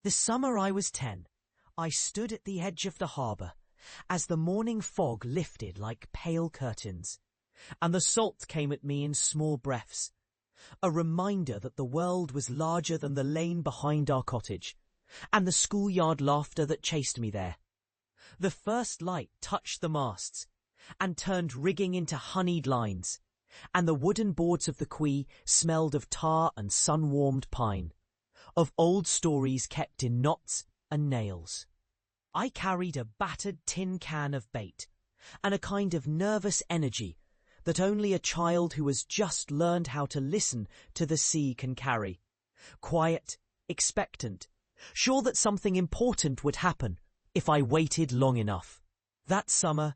The summer I was 10, I stood at the edge of the harbour as the morning fog lifted like pale curtains, and the salt came at me in small breaths, a reminder that the world was larger than the lane behind our cottage, and the schoolyard laughter that chased me there. The first light touched the masts, and turned rigging into honeyed lines, and the wooden boards of the quay smelled of tar and sun-warmed pine, of old stories kept in knots and nails. I carried a battered tin can of bait, and a kind of nervous energy that only a child who has just learned how to listen to the sea can carry. Quiet, expectant, sure that something important would happen if I waited long enough. That summer,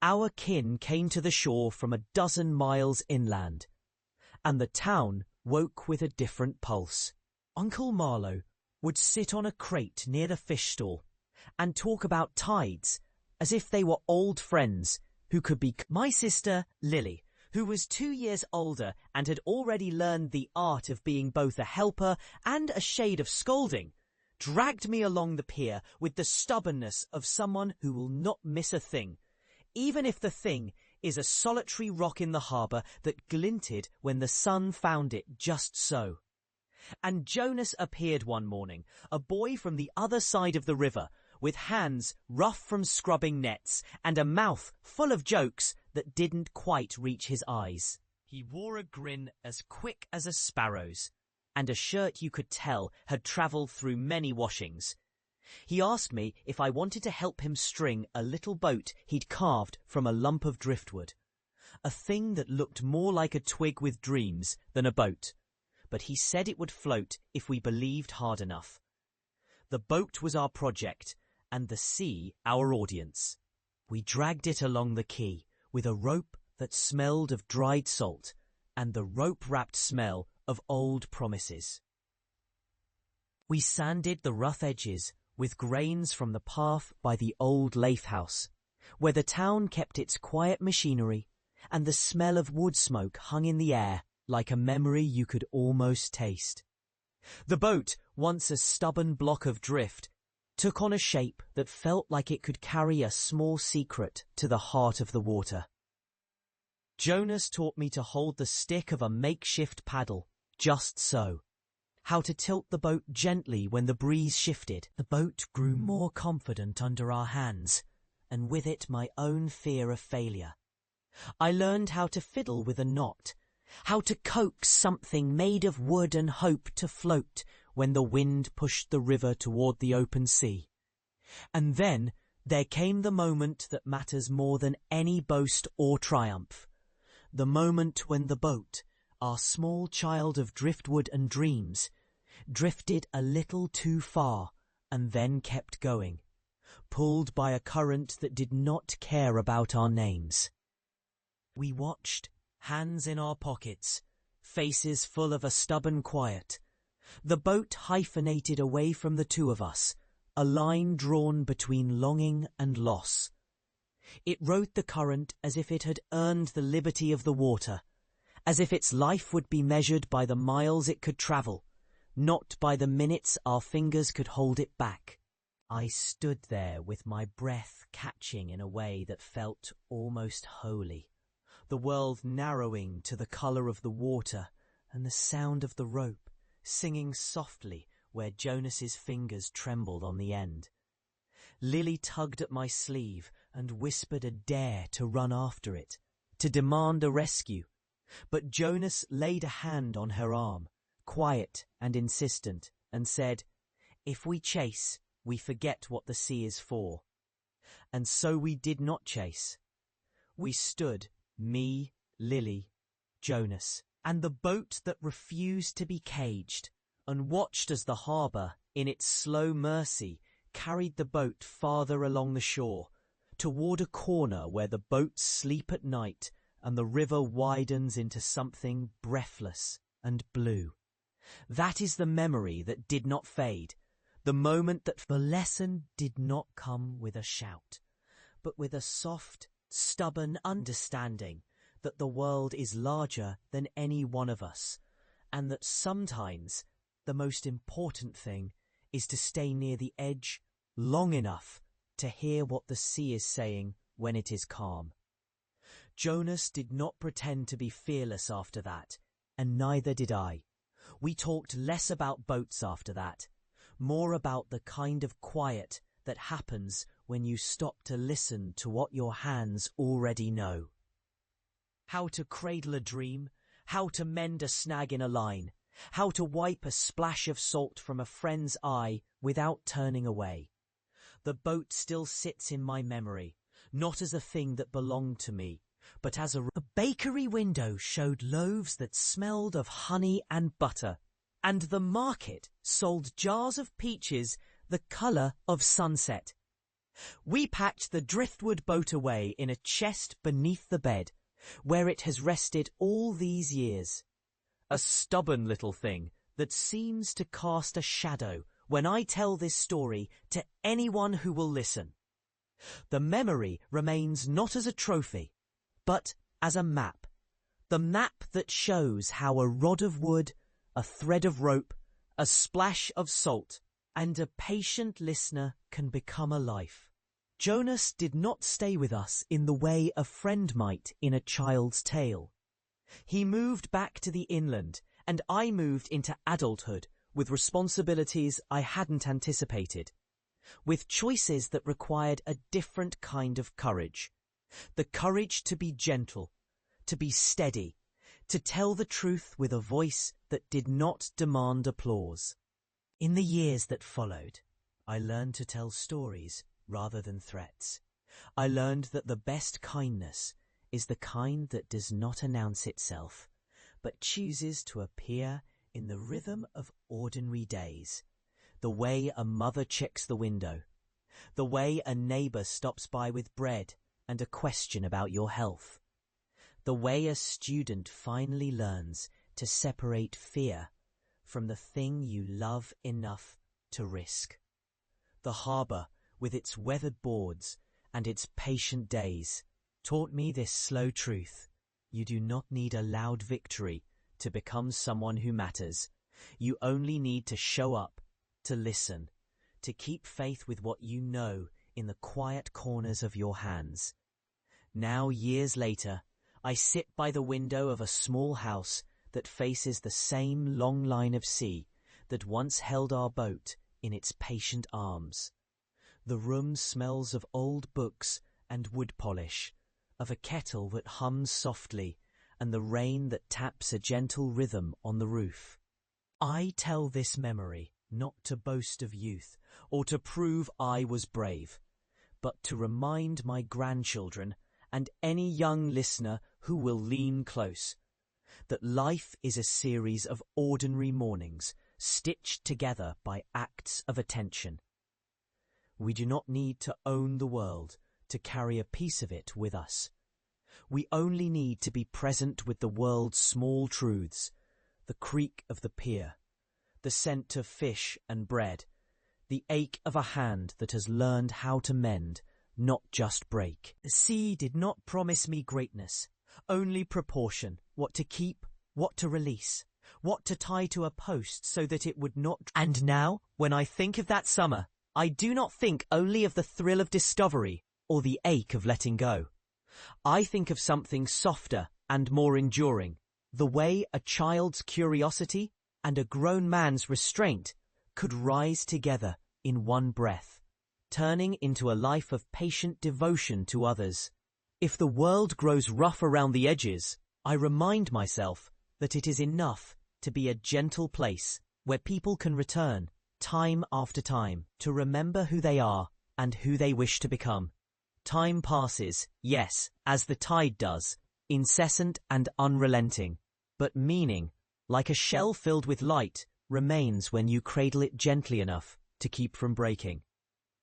our kin came to the shore from 12 miles inland, and the town woke with a different pulse. Uncle Marlowe would sit on a crate near the fish stall and talk about tides as if they were old friends who could be. My sister, Lily, who was 2 years older and had already learned the art of being both a helper and a shade of scolding, dragged me along the pier with the stubbornness of someone who will not miss a thing, even if the thing is a solitary rock in the harbour that glinted when the sun found it just so. And Jonas appeared one morning, a boy from the other side of the river, with hands rough from scrubbing nets and a mouth full of jokes that didn't quite reach his eyes. He wore a grin as quick as a sparrow's, and a shirt you could tell had travelled through many washings. He asked me if I wanted to help him string a little boat he'd carved from a lump of driftwood, a thing that looked more like a twig with dreams than a boat, but he said it would float if we believed hard enough. The boat was our project, and the sea our audience. We dragged it along the quay with a rope that smelled of dried salt and the rope-wrapped smell of old promises. We sanded the rough edges with grains from the path by the old lathe house, where the town kept its quiet machinery, and the smell of wood smoke hung in the air like a memory you could almost taste. The boat, once a stubborn block of drift, took on a shape that felt like it could carry a small secret to the heart of the water. Jonas taught me to hold the stick of a makeshift paddle, just so. How to tilt the boat gently when the breeze shifted. The boat grew more confident under our hands, and with it my own fear of failure. I learned how to fiddle with a knot, how to coax something made of wood and hope to float when the wind pushed the river toward the open sea. And then there came the moment that matters more than any boast or triumph, the moment when the boat, our small child of driftwood and dreams, drifted a little too far and then kept going, pulled by a current that did not care about our names. We watched, hands in our pockets, faces full of a stubborn quiet. The boat hyphenated away from the two of us, a line drawn between longing and loss. It rode the current as if it had earned the liberty of the water, as if its life would be measured by the miles it could travel, not by the minutes our fingers could hold it back. I stood there with my breath catching in a way that felt almost holy, the world narrowing to the colour of the water and the sound of the rope singing softly where Jonas's fingers trembled on the end. Lily tugged at my sleeve and whispered a dare to run after it, to demand a rescue, but Jonas laid a hand on her arm, quiet and insistent, and said, "If we chase, we forget what the sea is for." And so we did not chase. We stood, me, Lily, Jonas, and the boat that refused to be caged, and watched as the harbour, in its slow mercy, carried the boat farther along the shore, toward a corner where the boats sleep at night and the river widens into something breathless and blue. That is the memory that did not fade, the moment that the lesson did not come with a shout, but with a soft, stubborn understanding that the world is larger than any one of us, and that sometimes the most important thing is to stay near the edge long enough to hear what the sea is saying when it is calm. Jonas did not pretend to be fearless after that, and neither did I. We talked less about boats after that, more about the kind of quiet that happens when you stop to listen to what your hands already know. How to cradle a dream, how to mend a snag in a line, how to wipe a splash of salt from a friend's eye without turning away. The boat still sits in my memory, not as a thing that belonged to me, but as a bakery window showed loaves that smelled of honey and butter, and the market sold jars of peaches the colour of sunset. We packed the Driftwood boat away in a chest beneath the bed, where it has rested all these years. A stubborn little thing that seems to cast a shadow when I tell this story to anyone who will listen. The memory remains not as a trophy, but as a map. The map that shows how a rod of wood, a thread of rope, a splash of salt, and a patient listener can become a life. Jonas did not stay with us in the way a friend might in a child's tale. He moved back to the inland, and I moved into adulthood with responsibilities I hadn't anticipated, with choices that required a different kind of courage. The courage to be gentle, to be steady, to tell the truth with a voice that did not demand applause. In the years that followed, I learned to tell stories rather than threats. I learned that the best kindness is the kind that does not announce itself, but chooses to appear in the rhythm of ordinary days, the way a mother checks the window, the way a neighbour stops by with bread and a question about your health, the way a student finally learns to separate fear from the thing you love enough to risk. The harbour, with its weathered boards and its patient days, taught me this slow truth. You do not need a loud victory to become someone who matters. You only need to show up, to listen, to keep faith with what you know in the quiet corners of your hands. Now, years later, I sit by the window of a small house that faces the same long line of sea that once held our boat in its patient arms. The room smells of old books and wood polish, of a kettle that hums softly, and the rain that taps a gentle rhythm on the roof. I tell this memory not to boast of youth or to prove I was brave, but to remind my grandchildren and any young listener who will lean close that life is a series of ordinary mornings stitched together by acts of attention. We do not need to own the world to carry a piece of it with us. We only need to be present with the world's small truths, the creak of the pier, the scent of fish and bread, the ache of a hand that has learned how to mend, not just break. The sea did not promise me greatness, only proportion, what to keep, what to release, what to tie to a post so that it would not. And now, when I think of that summer, I do not think only of the thrill of discovery or the ache of letting go. I think of something softer and more enduring, the way a child's curiosity and a grown man's restraint could rise together in one breath, turning into a life of patient devotion to others. If the world grows rough around the edges, I remind myself that it is enough to be a gentle place where people can return time after time to remember who they are and who they wish to become. Time passes, yes, as the tide does, incessant and unrelenting, but meaning, like a shell filled with light, remains when you cradle it gently enough to keep from breaking.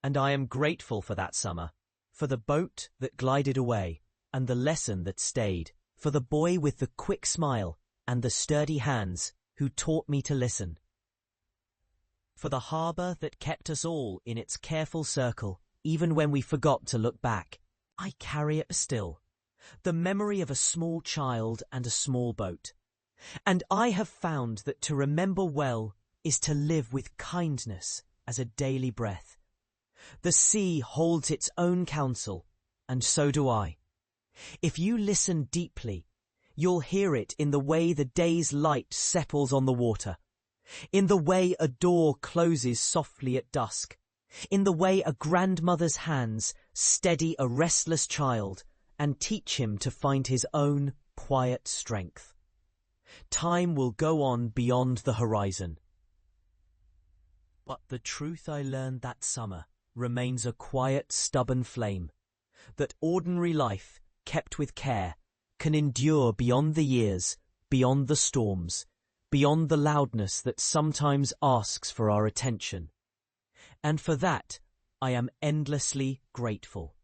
And I am grateful for that summer, for the boat that glided away and the lesson that stayed, for the boy with the quick smile and the sturdy hands who taught me to listen, for the harbour that kept us all in its careful circle even when we forgot to look back. I carry it still, the memory of a small child and a small boat. And I have found that to remember well is to live with kindness as a daily breath. The sea holds its own counsel, and so do I. If you listen deeply, you'll hear it in the way the day's light settles on the water, in the way a door closes softly at dusk, in the way a grandmother's hands steady a restless child and teach him to find his own quiet strength. Time will go on beyond the horizon. But the truth I learned that summer remains a quiet, stubborn flame, that ordinary life, kept with care, can endure beyond the years, beyond the storms, beyond the loudness that sometimes asks for our attention. And for that, I am endlessly grateful.